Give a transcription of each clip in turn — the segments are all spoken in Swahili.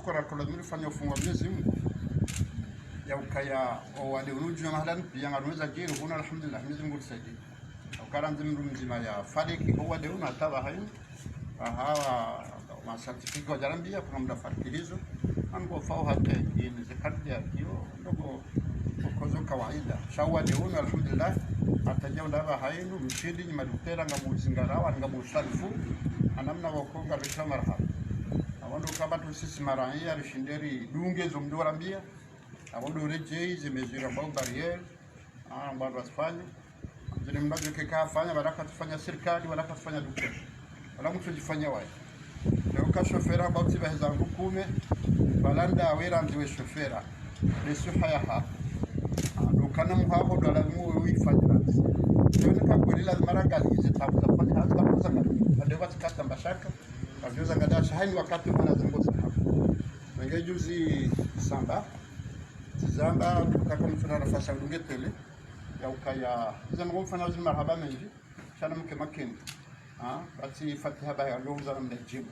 kora kola mimi fanya ufunga Mwenyezi Mungu ya ukaya wale unuju mahalan pia ngaruza jiru kuna alhamdulillah Mwenyezi Mungu tusaidie ukaranze mndu mzima ya fariki kwa wale una tawa hayo hawa ma certificate wa jarambia kwa muda fariki hizo ango fao hata ni zakati ya hiyo ndogo kozo kawaida shawa de una alhamdulillah atajao ndaba hayo mshindi ni madukera ngamuzingarawa ngamusalifu anamna wakonga risha marhaba awando kabatu sisi marania rishinderi dunge zomdorambia awando rejei zimezira mbao barriere ambao wasifanya zile mbazo kika fanya baraka tufanya serikali baraka tufanya dukera wala mtu jifanya wapi leo ka shofera ambao tibaheza hukume balanda awera ndiwe shofera lesu hayaha dukana mhabo dola mu wifanya leo nikakweleza maragali zitafuta fanya hata kuzanga ndio watakata mbashaka wajua ngadasha haini wakati mwana zingoza hapo wengi juzi zamba tukaka mfuna nafasi ya ungetele ya ukaya zama mfuna wazi marhaba mengi shana mke makini basi fatiha baya lonza na mjibu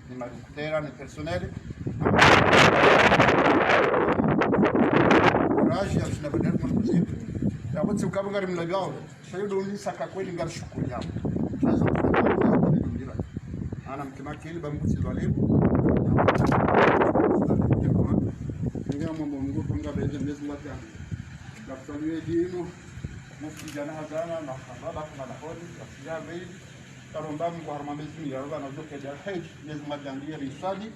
ni madukera ni personnel raji ya shina badal mjibu ya wote ukabugari mlagao shayo ni saka kweli ngar shukuru yao hazo ana mkimakili bamuti walimu ndio mambo mungu funga beze mwezi wa tano daftari dino mufti jana hazana na baba kama lahodi ya bei karomba mungu harmamezi ya baba na zote ya hej mwezi wa jandia risali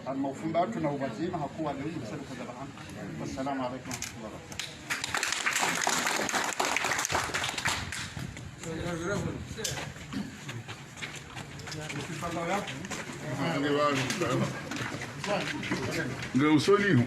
al mafundatu na ubazima hakuwa leo msali kwa dabahan wassalamu alaykum wa Ndio usoni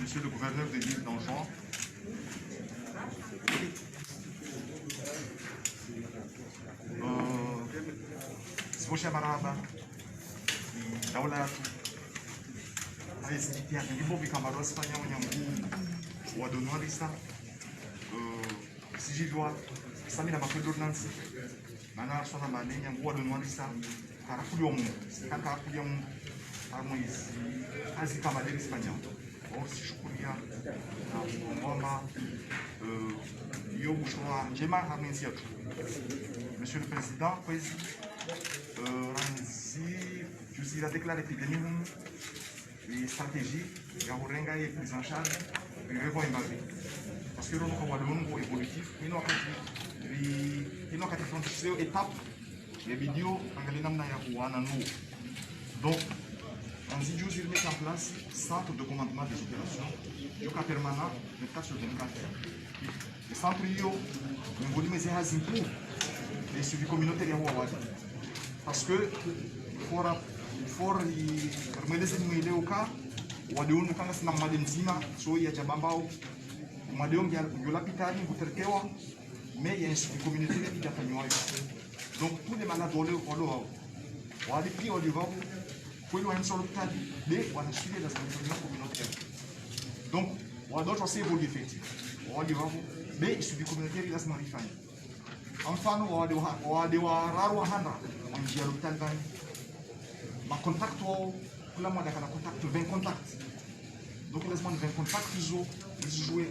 Monsieur le gouverneur de l'île d'Anjouan, Sibosha Maraba, Daula, Aiziti, Akibo, Camaros, Fagnon, Yambu, Wadonorista, Sigilois, Samina Mapedonance, Mana Sona Mane, Yambu, Wadonorista, Carapulium, Carapulium, Armois, Azikamadel espagnol. Or, si je connais un moment, Monsieur le Président, il a déclaré l'épidémie, les stratégies, il y a une prise en charge, il y a parce que nous avons un évolutif, nous avons une étape, les vidéos, donc, on dit que je mets en place centre de commandement des opérations, il y a permanent, 24 sur 24. Le centre, il y a un volume de les suivis communautaires. Parce que, il faut remettre les au cas où on a un madame Zima, soit il y a Jabambao, madame Yolapitani, Bouterkewa, mais il y a un suivi communautaire qui a fait. Donc, tous les malades volés au Polo, on a des prix au Livre. On a sur l'hôpital, mais on a suivi les institutions communautaires. Donc, on a d'autres aussi évolué effectivement. On a des mais il suivi communautaire, il a se marié. Enfin, on a des rares Wahanda, on dit à l'hôpital, ma contact, pour la moitié, on a contact 20 contacts. Donc, il a 20 contacts, ils jouent,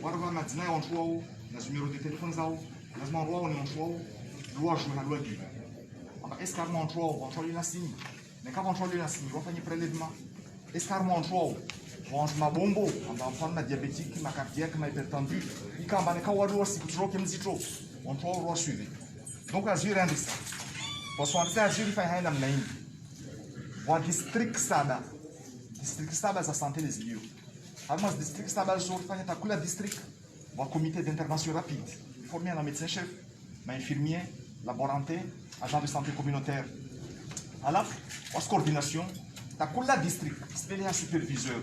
on va mettre un choix, le numéro de téléphone, on a un choix, loi jouer à loi du. Est-ce qu'on a un choix, on choisit la signe. Mais quand on choisit la signe, on va faire un prélèvement. Est-ce qu'on a un choix? On a un bombo, on va prendre ma diabétique, ma cardiaque, ma hypertendue. Et quand on a un choix, on choix suivi. Donc, à Zurich, ça. Parce qu'on a Zurich, il y a un nain. On a district Saba. District Saba, ça santé les lieux. Alors, district Saba, il y a tout le district. On a un comité d'intervention rapide. Formé un médecin-chef, un infirmier, laboranté, agent de santé communautaire. Alors, en coordination, tu as tout le district, c'est un superviseur.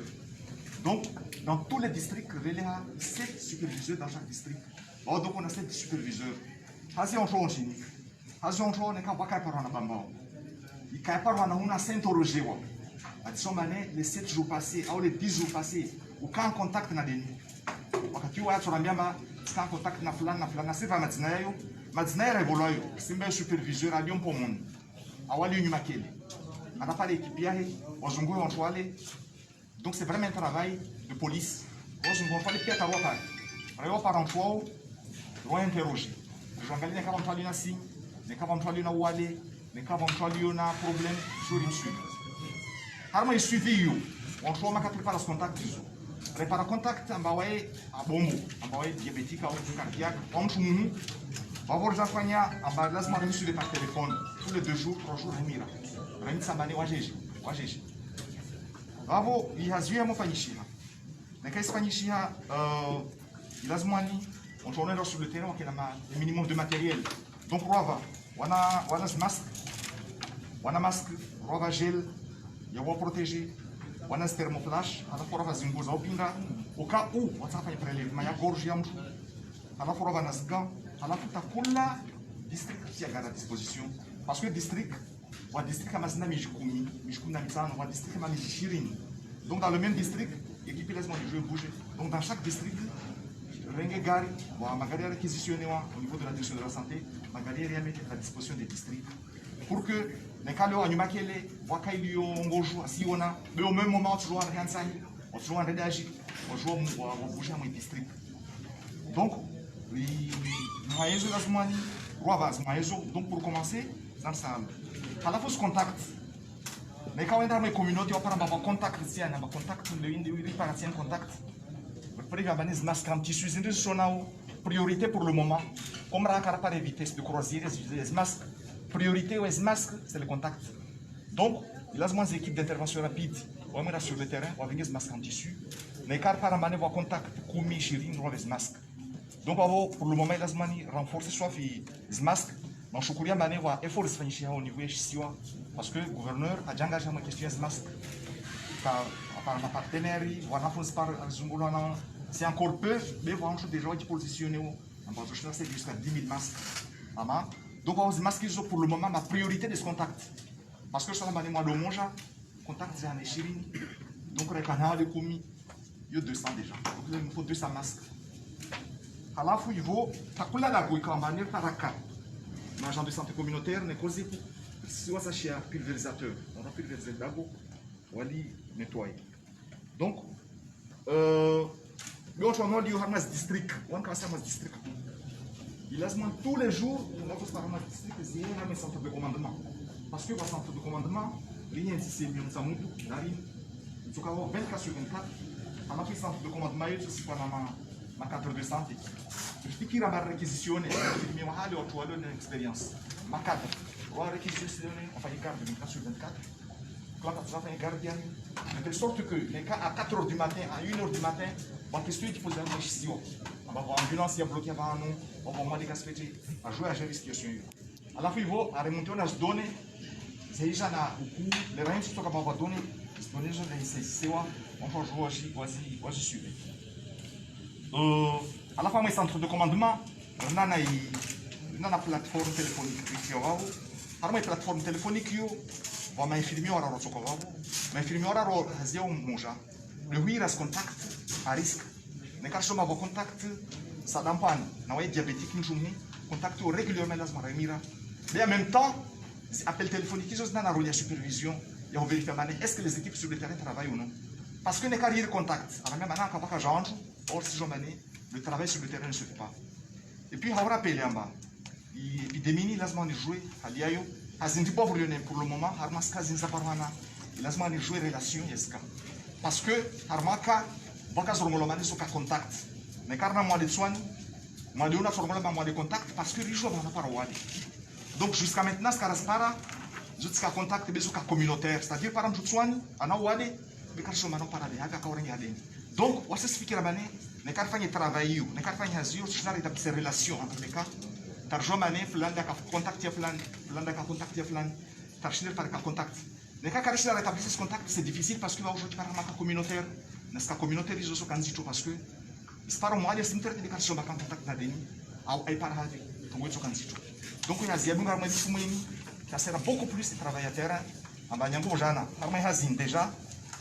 Donc, dans tous les districts, il y a 7 superviseurs dans chaque district. Donc, on a 7 superviseurs. Si on choisit en Chine, si on choisit, on n'a pas de Bambao. Il n'y a pas de s'interroger. Les 7 jours passés, ou les 10 jours passés, ou quand on contact na deni. Wakati wa tunambiamba, quand contact na fulani na fulani, sifa matinayo, matinayo evoluayo, simba superviseur a lion pour monde. Awali nyuma kele. Anapale équipe yake, wazungu wantwale. Donc c'est vraiment un travail de police. Wazungu wantwale pia tarwa pale. Rewa par emploi, doit interroger. J'angalie les cas wantwale na signe, les cas wantwale na wale, les cas wantwale na problème sur une suite. Harma est suivi yo. On choisit ma prépare le contact iso. Prépare contact ambawaye abombo, ambawaye diabétique ou cardiaque, on choumou. Va voir Jafania, amba lazima reçu par téléphone tous les 2 jours, 3 jours remira. Remi sambane wajeje. Bravo, il a zuia mofanyishia. Neka isfanyishia lazima ni on tourne sur le terrain qu'il a le minimum de matériel. Donc rova, wana masque, rova gel, yawa protégé. On a un thermoflash, à la fois on a un gros opinga, au cas où on a fait un prélèvement, il y a gorge yamchou, à la fois on a un gant, à la fois on a un district qui est à disposition. Parce que le district, on a un district qui a un district qui a un district. Donc dans le même district, l'équipe laisse moi jouer bouger. Donc dans chaque district, Renge Gari, on a réquisitionné au niveau de la direction de la santé, on a mis à la disposition des districts. Pour que les cas où on a mais au même moment, on joue en réaction, on joue en réagir, on joue en bouger dans les districts. Donc, donc pour commencer, dans ça, à la fois ce contact, mais quand on est dans les communautés, on parle de contact, on a contact, on contact. Priorité pour le moment, comme on a pas de vitesse de croisière, les masques. Priorité aux masques, c'est le contact. Donc, il y a des équipes d'intervention rapide. On est sur le terrain, on a des masques en tissu. Mais car par un contact, comme Chirine, on a des masques. Donc, pour le moment, il y a renforcer soit les masques. Donc, je crois qu'il y a effort de au niveau de parce que le gouverneur a déjà engagé ma question des masques. apparemment partenaire, voilà, faut se parler, c'est encore peu, mais voilà, des gens qui positionnent, c'est jusqu'à 10 000 masques. Donc, on masques pour le moment, ma priorité de ce contact. Parce que je suis en mois de monja, contact, c'est un échirine. Donc, on a des commis, il y a 200 déjà. Donc, il me faut 200 masques. À la fois, il faut, tu as la gouille quand on par la carte. L'agent de santé communautaire n'est causé pour. Si on s'achète un pulvérisateur, on a pulvérisé d'abord, on va nettoyer. Donc, mais autrement, il y a un district. On a un district. Il a tous les jours, on a un district, il y a un centre de commandement. Parce que le centre de commandement, rien ici, c'est un moutou, il faut avoir 24 sur 24. On a pris le centre de commandement, c'est quoi ma cadre de santé. Je dis qu'il y a une réquisition, il y a une expérience. Ma cadre, on a réquisitionné, on fait une garde de 24 sur 24. Quand on fait une garde, de telle sorte que les cas à 4 h du matin, à 1 h du matin, on peut se dire qu'il faut une réquisition. On va avoir une ambulance qui a bloqué avant nous, on va avoir des gaspétés, à jouer à gérer la situation. À la fin, il faut remonter, on a donné, c'est déjà beaucoup, les règles qui sont capables de donner, donner les on peut jouer aussi suivre. À la fin, mon centre de commandement, on a une plateforme téléphonique qui est là. On a une plateforme téléphonique qui est là. On a une infirmière qui est là. Mais l'infirmière qui est là, le virus contact à risque. Mais quand on a un contact, ça n'a pas de diabétique, contact régulièrement mais en même temps, appel téléphonique, ils ont une supervision. Et on vérifie est-ce que les équipes sur le terrain travaillent ou non. Parce que les carrières de contact, à la même manière, le travail sur le terrain ne se fait pas. Et puis, on rappelle en bas, l'épidémie, il a joué à l'IAO. Pour le moment, il a joué relation. Parce que, Armaka, il y a contact. Mais quand on a des soins, on a des contacts parce que les gens ne pas. Donc, jusqu'à maintenant, ce qu'on a jusqu'à contact communautaire. C'est-à-dire, par exemple, on a des donc, on s'explique la manière, les cartes de travail, les cartes de hasio, c'est une relation entre les cas. Tarjou mané, flan da contact ya flan da contact ya flan. Tarjou par contact. Les cas carrément rétablir ce contact, c'est difficile parce que là aujourd'hui par la communautaire, n'est-ce pas communautaire ils ont candidat parce que c'est pas moi les cimetières de carrément par contact na deni, ay par havi, donc ils sont candidat. Donc il y a des gens qui sont ça sert beaucoup plus de travail à terrain. En Banyango Jana, Armé Hazin déjà.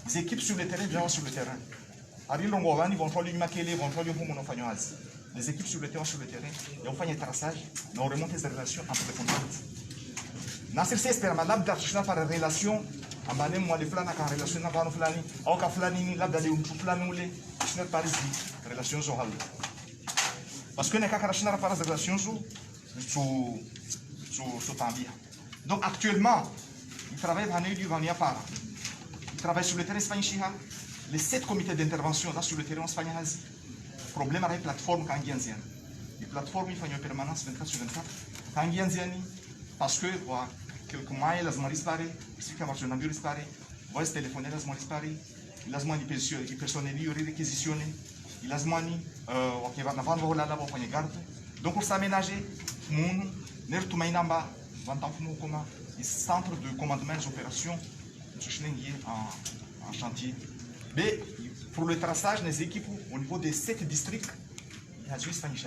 Les équipes sur le terrain viennent sur le terrain. Ils vont faire les équipes sur le terrain, et on fait un traçage, et on remonte les relations entre les contacts. Dans ce sens, on a par relation, on a des relation avec Flani, on a Flani, on a des relations zohal. Parce que nous avons des relations sur Tambia. Donc actuellement, ils travaillent à Néu-du-Vania par. Ils travaillent sur le terrain espagnol. Les 7 comités d'intervention là sur le terrain espagnol. Le problème avec la plateforme Kangianzian. Les plateformes ils font une permanence 24 sur 24. Kangianzian, parce que quelques mois, elles ont disparu. Si vous avez un bureau disparu, vous avez téléphoné, elles ont disparu. Ils ont des personnels qui ont réquisitionné. Ils ont des garde. Donc, on s'est aménagé. Les centres de commandement des opérations en chantier. Mais pour le traçage des équipes au niveau des 7 districts, il y a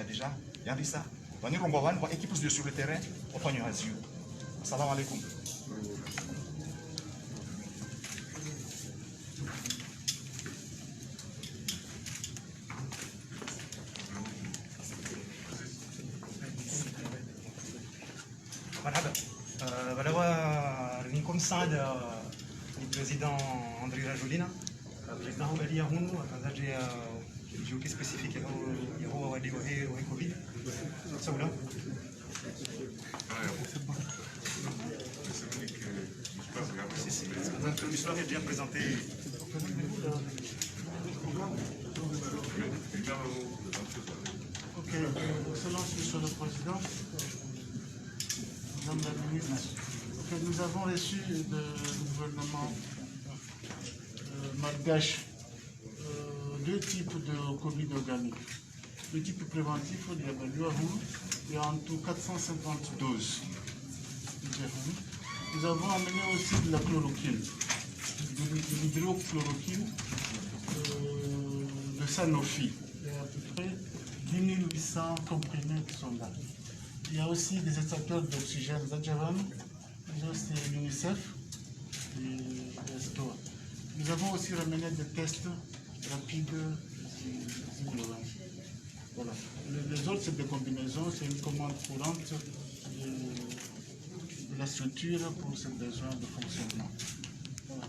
déjà, il y a ça. On va voir équipes sur le terrain, on va faire Salam alaikum. Saad le président André Rajolina, président Ogalia Hunu, j'ai aucun spécifique il y a Covid. Ça là. L'histoire est bien présentée. Ok, Excellence, Monsieur le Président, Madame la Ministre. Nous avons reçu du gouvernement malgache 2 types de Covid organiques. Le type préventif, il y a il y a en tout 450 doses. Nous avons amené aussi de la chloroquine. de l'hydroxychloroquine de Sanofi. Il y a à peu près 10 800 comprimés qui sont là. Il y a aussi des extracteurs d'oxygène Zajavan, c'est l'UNICEF et STOA. Nous avons aussi ramené des tests rapides d'Ignova. Voilà. Les autres, c'est des combinaisons, c'est une commande courante de la structure pour ce besoin de fonctionnement. Voilà.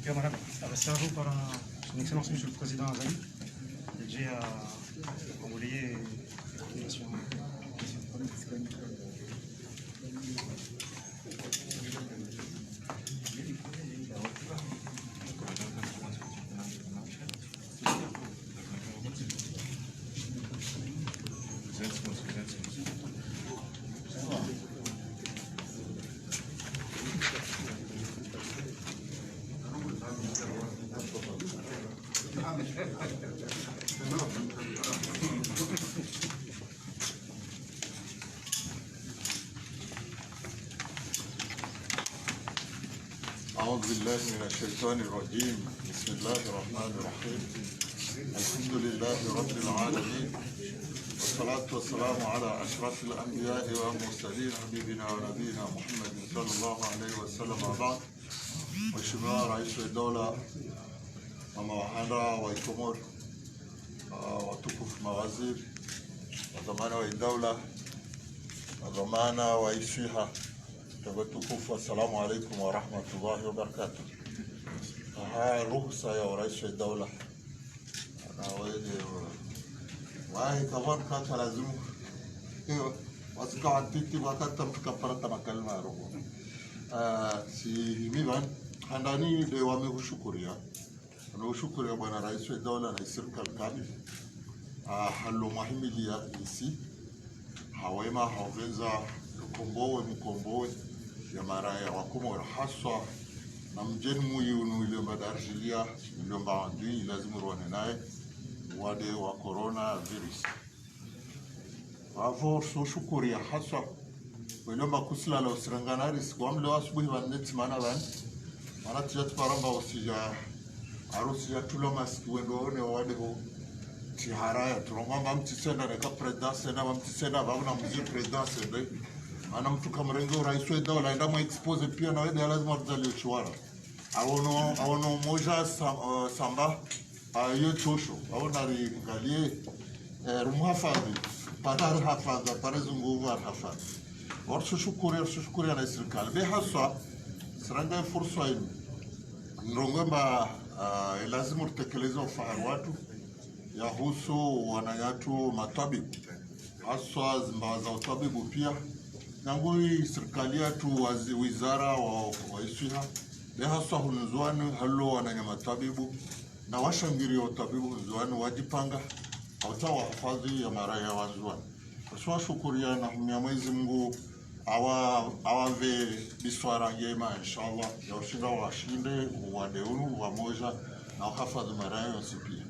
Ok, madame, c'est à vous par son Excellence, Monsieur le Président Azali. J'ai envoyé la coordination. أعوذ بالله من الشيطان الرجيم بسم الله الرحمن الرحيم الحمد لله رب العالمين والصلاة والسلام على أشرف الأنبياء والمرسلين حبيبنا ونبينا محمد صلى الله عليه وسلم وبعد Mheshimiwa Rais wa Dola, mama wahanda wa Ikomoro, watukufu mawaziri, wadhamana wa Dola, wadhamana wa Iswiha, watukufu, assalamu alaikum wa rahmatullahi wa barakatuh. Ruhusa ya Rais wa Dola na wahi kawan kata lazimu wasikawa titi wakati mfika parata makalima ya roho si mivan handani de wamehushukuria Bwana Rais wa Dola na serikali kamili halo mahimilia isi hawema haweza mkomboe ya mara ya Wakomoro haswa na mjeni muyu iliomba Darjilia iliomba andui lazima ruwane naye wade wa corona virus wavo so shukuria haswa iliomba kusila la usiranganari sikwamle wasubuhi waneti mana tijatu paramba arusi ya tuloma sikiwendo one wade ho tiharaya turongamba mtisenda neka presidence na mtisenda vavuna mzir presidence ana mtu kama rengo Rais wa Dola enda mu expose pia na wewe lazima tuzalio chwara awono moja samba ayo chosho awona ringalie rumhafadhi patar hafadha parazunguva hafadhi warso shukuri na serikali be haswa siranga fursa hii nrongomba lazima tutekeleze ufahamu watu yahusu wanayatu matabibu haswa zimba za utabibu pia nangui serikali yetu wizara wa Iswiha haswa hunzuani halo wananyama tabibu na washangiri wa tabibu hunzuani wajipanga hautawa hafadhi ya mara ya wanzuani kwa shukuria na humia Mwenyezi Mungu awave biswara njema inshallah ya ushinda washinde wadeunu wamoja na hafadhi mara ya pia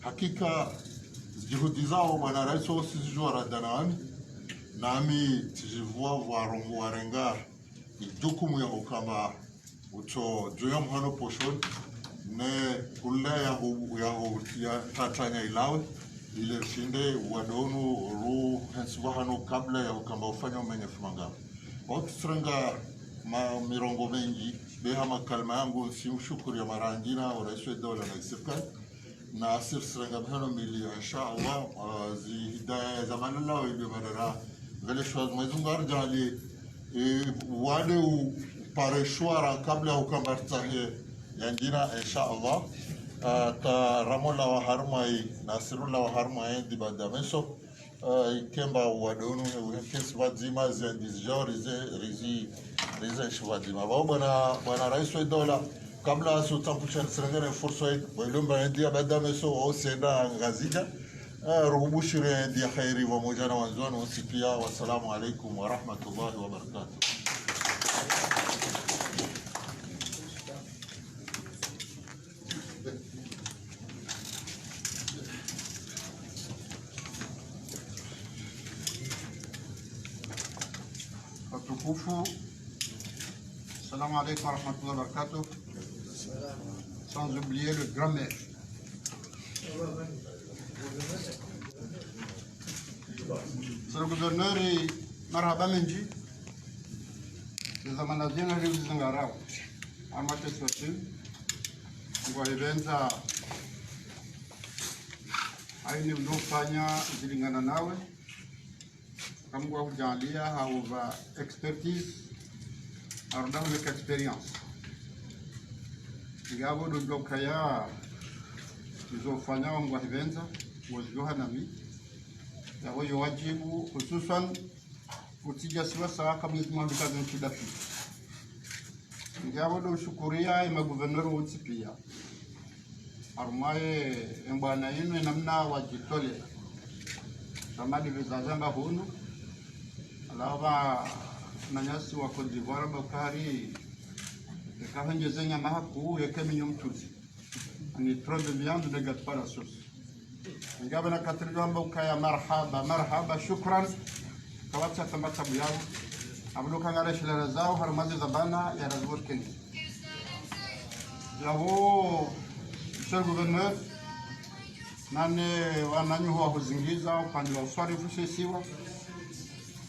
hakika juhudi zao Bwana Rais wasizijua radanawani nami tijivua varongo warenga ijukumu ya ukamba uto juya mhano poshon ne kule ya tatanya ilawe ile shinde wadonu ru hensubahano kabla ya ukamba ufanya umenye fumanga watu srenga mirongo mengi beha makalma yangu simshukuri ya marangina wa Rais wa Dola na serikali na asir srenga mhano mili inshallah zi hidaya zamani lao ibe madara vile shwaz Mwenyezi arjali wale pareshwara kabla ya ukambartahe yangina inshallah ta ramola wa harmai nasirula wa harmai di badameso ikemba wadonu kesi wazima zendizjo rize shwazima bwana Rais wa Dola kabla asutampucha sirangane fursa hii walomba ndia badameso au senda ngazija ruhubushire ndia khairi wa moja na wanzoni wasipia wassalamu alaikum wa rahmatullahi wa barakatuh. Watukufu, Salam alaikum wa rahmatullahi wa barakatuh. Sans oublier le grand-mère. C'est le gouverneur et marhaba menji. Les amanazien na riu zingarao. Amate swati. Kwa evenza aini unofanya zilingana nawe. Kama kwa kujalia hauva expertise arudam avec experience. Igabo ndo kaya izofanya wangu evenza wazioha nami. Ya wajibu hususan utija siwa sawa kama mtu kazi mkidafi. Ngabo ndo shukuria ima governor wote pia. Arumaye mbwana yenu namna wajitole. Samadi vizazanga hunu. Alava nanyasi wa Cote d'Ivoire bakari kahanje nyama haku yekemi nyumtuzi. Ani trop de viande ne gâte pas la sauce. Ngabo na katriwa mbukaya marhaba shukran. Kawacha tambata buyao. Abdu kangare shilera zao harumazi zabana ya razbor keni. Javo Monsieur le gouverneur, nane wananyu huwa huzingiza upande wa uswari fushesiwa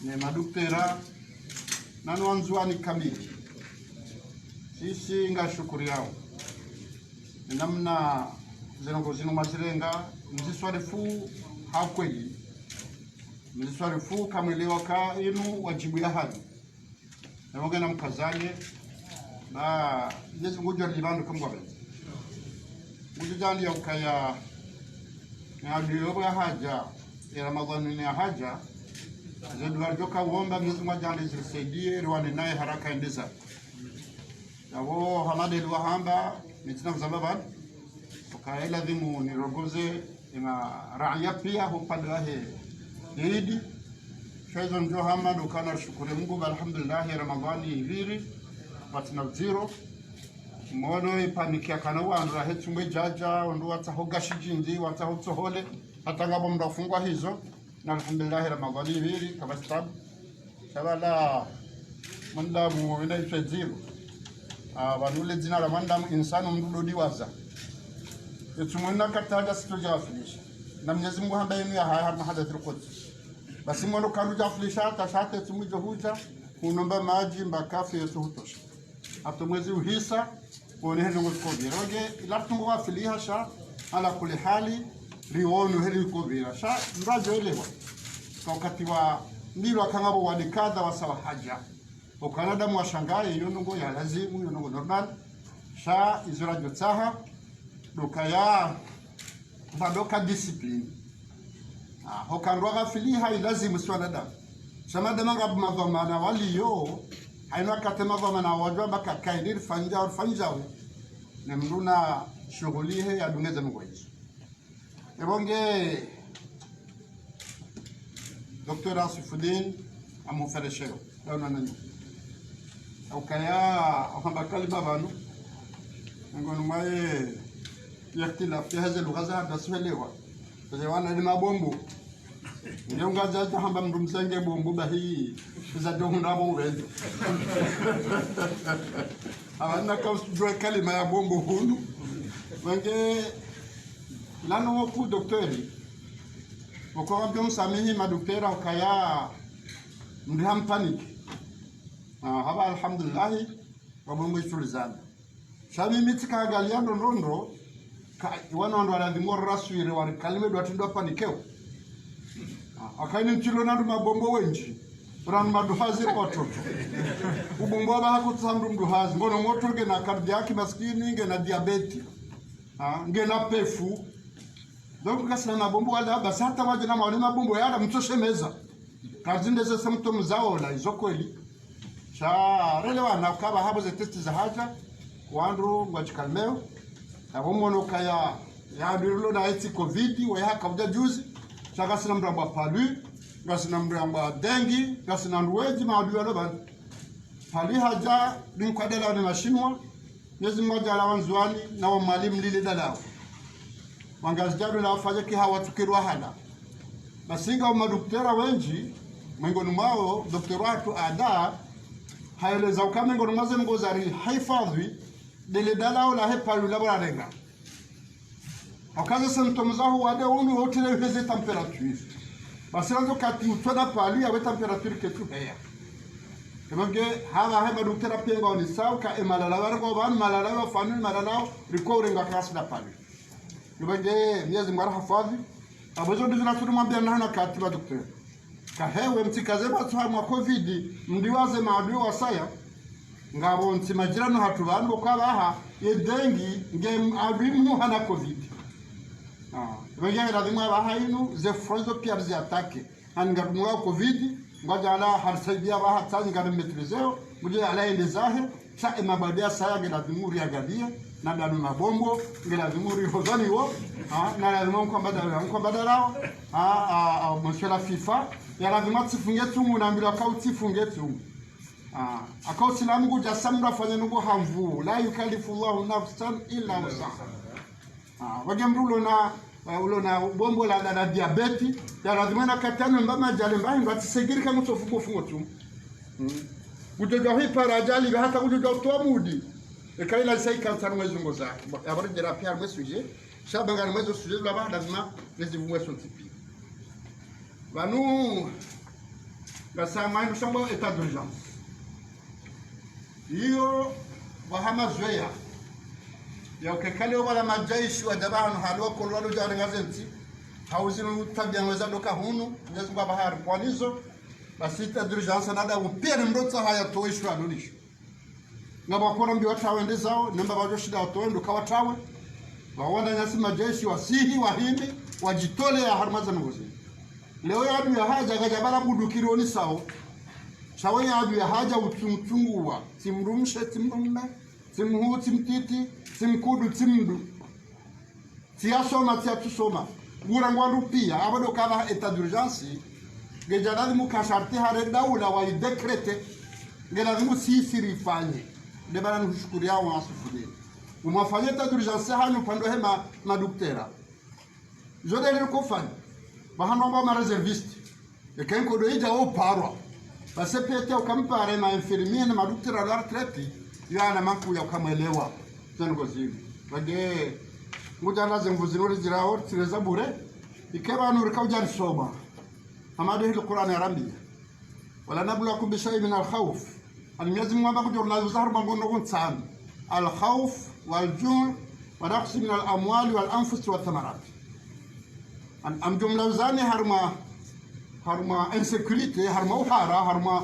ni maduktera nane wanzuani kamili. Sisi nga shukuri yao ni namna zinu mazirenga mziswari fu hakweli mziswari fu kamiliwa ka inu wajibu ya hadi na wangena mkazanye na nyezi ngujwa libandu kumgwa bezi Mujijali ya ukaya ya haja ya Ramadhani ya haja zeduwa joka uomba Mwenyezi Mungu ajali zilisaidie ruwani naye haraka endeza ya wo hamade luwa hamba nitina mzababad ukaya lazima nirogoze ima raia pia hupande wahe hidi shaizo njo hamad ukana shukuri Mungu alhamdulillah ya Ramadhani hiviri watina zero Mono ipanikia kana wandu ahetumwe jaja wandu watahoga shijindi watahotsohole hata ngabo mndafungwa hizo na alhamdulillah Ramadhani hili kabastab sabala mandamu ina ifeziru wanule jina la mandamu insanu mdudi waza yetumuna kataja sitoja afilisha na Mwenyezi Mungu hamba yenu ya haya mahadathul quds basi mono kanuja afilisha tashate tumujo huja unomba maji mbakafi yesu hutosha atomwezi uhisa kuonehe ngokobira roge ilatungo afiliha sha ala kuli hali riwonu heli kobira sha ndaje elewa wakati wa ndiro akangabo wadikadha wasawa haja ukanada mwashangaye yonongo ya lazimu yonongo normal sha izurajo tsaha dokaya badoka discipline hokandwa gafiliha ilazimu swanada samada mangab madhamana waliyo haina katema vama na wajua baka kaidir fanjao na mruna shughuli ya dunia za Mungu Yesu. Ebonge Dr. Asifuddin amufereshero dauna nanyo. Ukaya akambakali babanu ngonu mae yaktila fi haza lughaza baswelewa. Zewana ni mabombo. Ndio ngaza hamba mrumsenge bombo bahi za dohunda bo wezo. Abana kausudwe kalima ya bombo hunu. Wange lano woku doktori. Wako ambio msamihi madoktera ukaya mdiham panic. Haba alhamdulillah wabombo ishulizana. Shami mitika galiando ndondo wana ndo aladhimor raswire wari kalime do atindo panikeo. Akaini mchilo nandu mabombo wenji ran maduhazi watoto ubombo aba hakutsandu mduhazi ngono moto ge na cardiac maskini ge na diabeti ge na pefu donc kasana mabombo wala basi hata waje na mawali mabombo yala mtoshemeza kazinde ze symptoms zao la izokweli cha relewa na kaba habo ze testi za haja wandu ngwachikalmeo abo mono kaya ya dirlo na eti covid wa haka buja juzi chaka sina mramba palu gasina mramba dengi gasina nduweji maadu yalo ban pali haja binkwadela na mashinwa nyezi mmoja la wanzwani na wa mwalimu lile dalao wangazijadu na wafaje ki hawa tukirwa hada basinga wa madoktera wenji mwingoni mwao doktor watu ada haeleza ukame ngoro maze ngozari haifadhi dele dalao la hepalu la bararenga akaza symptômes aho wade unu otele heze température basiranzo kati utwada pali ya température que tu heya kemage haba heba docteur penga oni sauka emalala wargo ban malala wa fanu malala recovery ngakasi da pali kemage miezi ngara hafadhi abazo ndizina tudumwambia nana kati ba docteur kahewe mtikaze batwa mwa covid mdiwaze maadui wasaya ngabo ntimagirano hatubando kwabaha yedengi nge abimu hana covid Regarde la demande à Haïnou, les Français Pierre les attaquent. En gardant Covid, Gadala Harsabia Hatan Garam maîtrisé, vous dites à la des Zahir, ça est ma badia, ça y a la Dumouria Gadia, Nadaluma Bombo, la Dumuri Hosanio, Nadalmon Combadala, Monsieur la FIFA, et à la demande Sifungetum, on a mis la Kauti Fungetum. A cause de l'amour de Samra Fanugo Hamvu, là, you can live for Nafsan, il a wagemrulo na bombo la diabeti ya lazima na katano mbama jale mbahi ngati segiri kama tofuko fungo tu ujojo hipa rajali hata ujojo to mudi e kaila sai kansa mwezi ngoza abari jera pia mwe suje shabanga mwezi suje la ba lazima lezi mwe son tipi banu basa mai mshambo état d'urgence hiyo wahama zoea ya ukekale wala majaishi wa jabanu halwa kolwalo jari ngazenti hauzinu tabia nweza doka hunu nyezu kwa bahari kwa nizo basi ta d'urgence nada upia mrotsa haya toishwa adulisho ngaba kora mbi watawe zao namba bajo shida watoendo kawatawe wawanda nyasi majaishi wasihi wahimi wajitole ya harmaza ngozi leo ya adu ya haja gajabala budukironi sao sawa ya adu ya haja utunguwa simrumshe timrumna simhu timtiti simkudu timdu tiasoma tiatusoma gurangwandu pia abado kaba état d'urgence gejaladi mukasharti hare daula wa decrete geladi musifiri fanye de bana nushukuri yao wasufudi umafanye état d'urgence hanu pando hema na doktera jode ile kufanya bahano ba reserviste e kenko do ija o parwa base pete ukampare ma infirmier na madoktera la retraite yana manku ya ukamwelewa zango zivi bage ngujana zemvuzinuri zirawo tireza bure ikeba nur kawjar soma amade hil qur'an arabia wala nabluwakum bi shay'in min al-khawf al-yazim wa baqdur la zahar bangono gonsan al-khawf wal-ju' wa naqs min al-amwal wal-anfus wath-thamarat am jumla zani harma insécurité harma uhara harma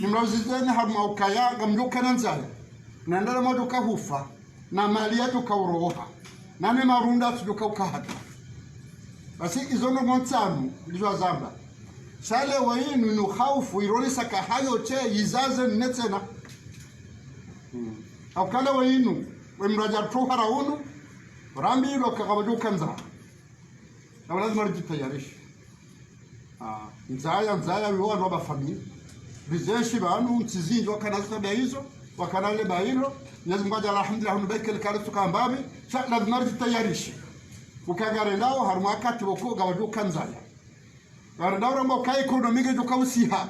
nimrazizeni harma ukaya gamjo kananzaya na ndala modo kahufa na mali yetu kauroha na ne marunda tujuka ukahata basi izono montanu ndizo zamba sale wainu no khaufu ironi saka hayo che yizaze netena akala wainu wemraja tuhara unu rambi lo kagabajo kanza na lazima rujitayarishi nzaya wiwa no ba family bizeshi banu ntizinjo kanazita baizo wakanale bailo Mwenyezi Mungu alhamdulillah hunubeke kale tukambabe sa lazima rujitayarishi ukagare ndao haruma kati boko gabajo kanzaya ndao rambo kai economique jo kausiha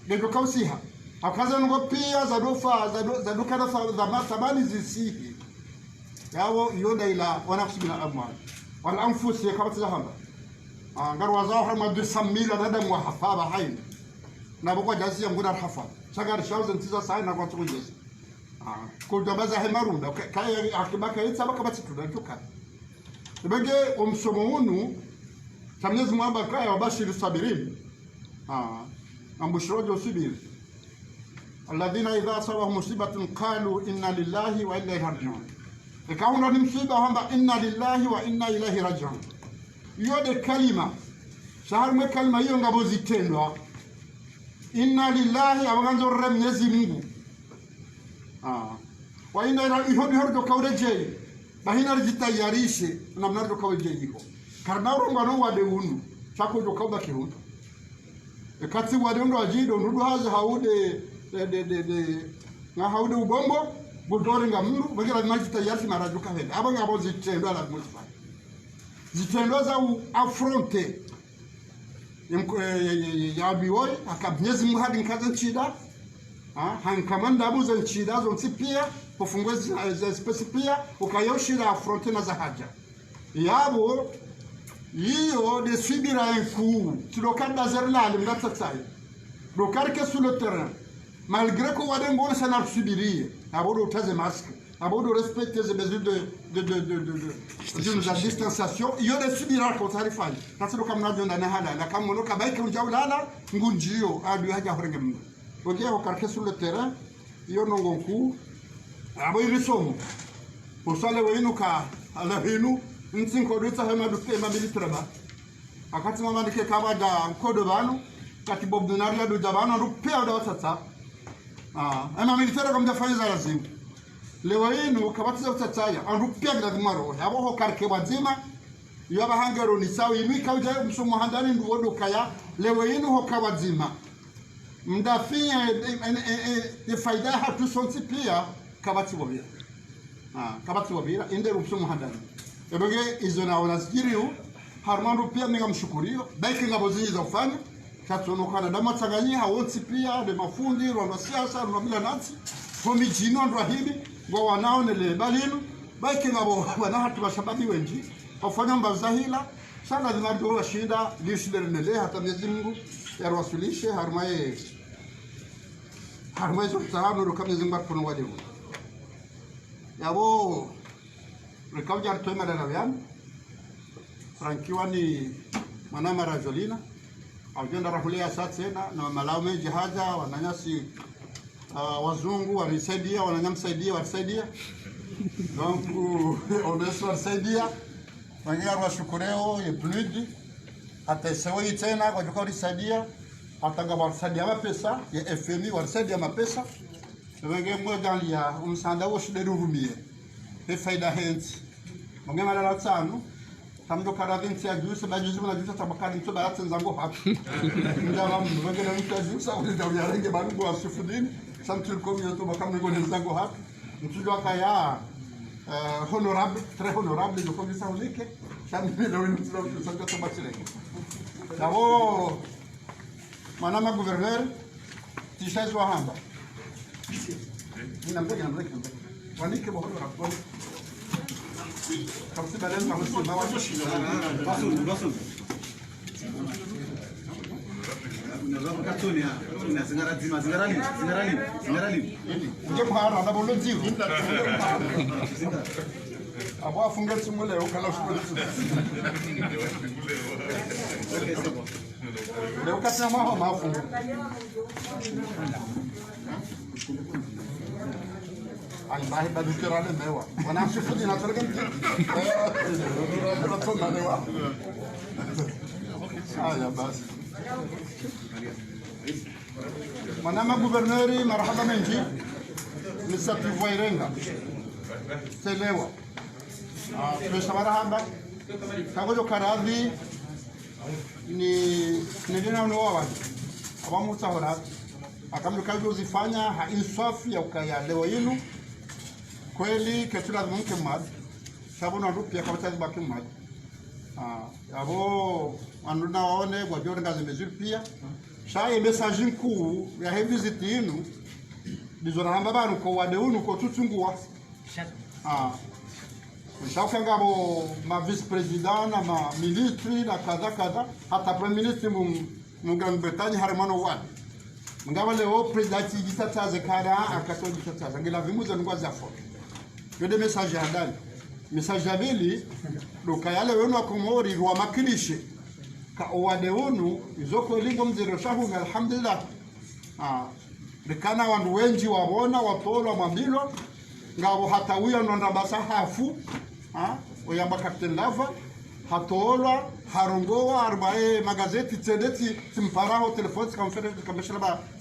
ndio kausiha akaza ngo pia za dofa za duka za thamani zisihi yao yonda ila wanafsibina amwal wal anfus yakabata ngarwa zao harma bisamila nadam wa hafaba hain na boko jazi ya ngudar hafa sagar shawzen tiza sai na kwa tujezi ko dabaza he marunda kai akibaka yitsa bakabati tudajuka ibege umsomo unu Mwenyezi Mungu akaya wabashiri sabirin ambushrojo subiri alladhina idha asabahum musibatun qalu inna lillahi wa inna ilayhi raji'un ikauna ni msiba kwamba inna lillahi wa inna ilayhi raji'un yode kalima shahar mwe kalima hiyo ngabo zitendwa inna lillahi abaganzo re Mwenyezi Mungu wa inna ilayhi hordo kawreje bahina rijitayarishe na mnardo kawreje hiyo karnauro ngano wade unu chako do kawba kihunu ekati wade ndo ajido ndudu haza haude na haude ubombo budori ngamnu bagira majitayarishi marajuka hende abanga abo zitendwa la muzfa zitendwa za affronter ya bioi akabnyezi muhadi nkaza nchida hankamanda abuza nchida zo pia pofungwe za space pia ukayoshira fronte na za haja yabo iyo de subira un coup tu le cadre d'azerla le mdatsatsai le carque sur le terrain malgré que waden bon ça n'a subiri abodo taze masque abodo respecter les mesures de distanciation iyo de subira ko tarifani tasiro kamna jonda na hala na kamono kabaike unjaulala ngunjio adu haja horenge mno oje au carque sur le terrain iyo nongonku abo irisomo posale weinuka ala hinu nsinko dutsa hema duke mabilitra ba akati mama ndike kabaga nkodo banu kati bob donaria do jabana rupea da watata ama militera comme defanya za lazima leo hino kabati za utataya rupea da maro yabo ho karke wazima yaba hangaro ni sawa imi kauja msomo handani nduodo kaya leo hino ho kawazima mdafia de faida hatu sonti pia kabati wabira kabati wabira inde msomo handani ebenge izo na wanasijiriu harmandu pia ninga mshukurio baiki ngabo zinyi za ufanya katono kana dama tsanganyi hawonsi pia de mafundi rwanda siasa rwanda bila nati fomi jino ndo hibi ngo wanao nele balinu baiki ngabo wana hatu bashababi wengi afanya mbazahila sana zinardo washinda lishile nele hata Mwenyezi Mungu yarwasulishe harmaye zo tsahabu ro kamye zingba kono wade yabo rekauja artoima la lavian frankiwa ni manama rajolina aujenda rahulia satsena na malaume jihaja wananyasi wazungu wanisaidia wananyamsaidia wanisaidia donc oneso wanisaidia wangia washukureo ye pludi hata sewe tena kwa juka wanisaidia hata ngaba wanisaidia mapesa ya FMI wanisaidia mapesa wenge mmoja ya umsanda wo shideru rumie faida hensi mongema la tsano tamdo karavin tia juice ba juice na juice tabakani to ba tsenza ngo hapo ndaba mvengela mtia juice au ndio yarenge bangu asufudini santul komio to bakamne ngo nzango hapo mtujo akaya honorable très honorable de komisa ulike chamile lo ntulo sango to bachile yabo manama gouverneur tishazo hamba ninamgoja wanike bohoro raporo comme si balance ma aussi ma wajoshi basu unazama katoni na zingarali nje mhara na bolo zivu abo afunga tumule ukala shukuru leo kasema mama mafunga albahi badukira le mewa wana shufudi na targam ratona lewa aya basi manama gouverneur marhaba menji misati voirenga selewa pesa marhaba kagojo karadhi ni ndio no wapi abamu tsahora akamruka zifanya ha insafi ya ukaya leo yinu kweli ketula mumke mad sabona rupia kabata zibaki mad abo anduna waone kwa jora ngazi mezuri pia shaye message nkuu ya he visit yinu bizora hamba banu ko wade unu ko tutungua shauka ngabo ma vice president na ma ministre na kadha hata premier ministre mungan betani harmano wadi ngaba leo president gitataze kada akato gitataze ngela vimuza ngwaza fo yode message ya ndani message ya bili doka yale wenu akomori rwa makilishe ka owade wonu izoko lingo mzero shahu alhamdulillah dekana wandu wenji wabona watola mambilo ngabo hata uya nonda basa hafu oyamba captain lava hatola harongoa arbae magazeti tendeti simparaho telefoni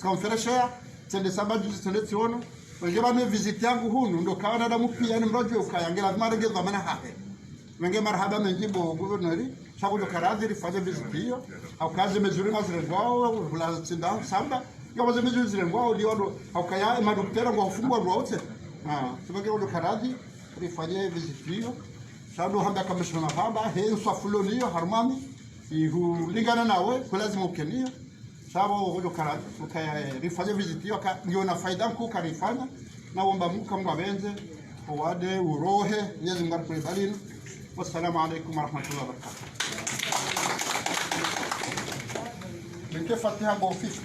kamfera tende sababu tendeti ono wengeba me visit yangu hunu ndo kawana da mupia ni mrojo ukayangela marege dhamana hahe wenge marhaba menjibo guvernori shabu karadhi rifanye visit hiyo au kazi mezuri mazirengwao hula tsinda samba yaba ze mezuri zirengwao liwado au kaya madoktera ngo hufungwa rote tubage ndo karadhi rifanye visit hiyo shabu hamba kamishona haba he safuloniyo harmami ihulingana nawe kwa lazima ukenia sababu hojo kara ukaya viziti ndio na faida mkuu karifanya na omba Mungu kama benze wade urohe Mwenyezi Mungu akubariki. Wassalamu alaykum warahmatullahi wabarakatuh. Fatiha kwa ofisi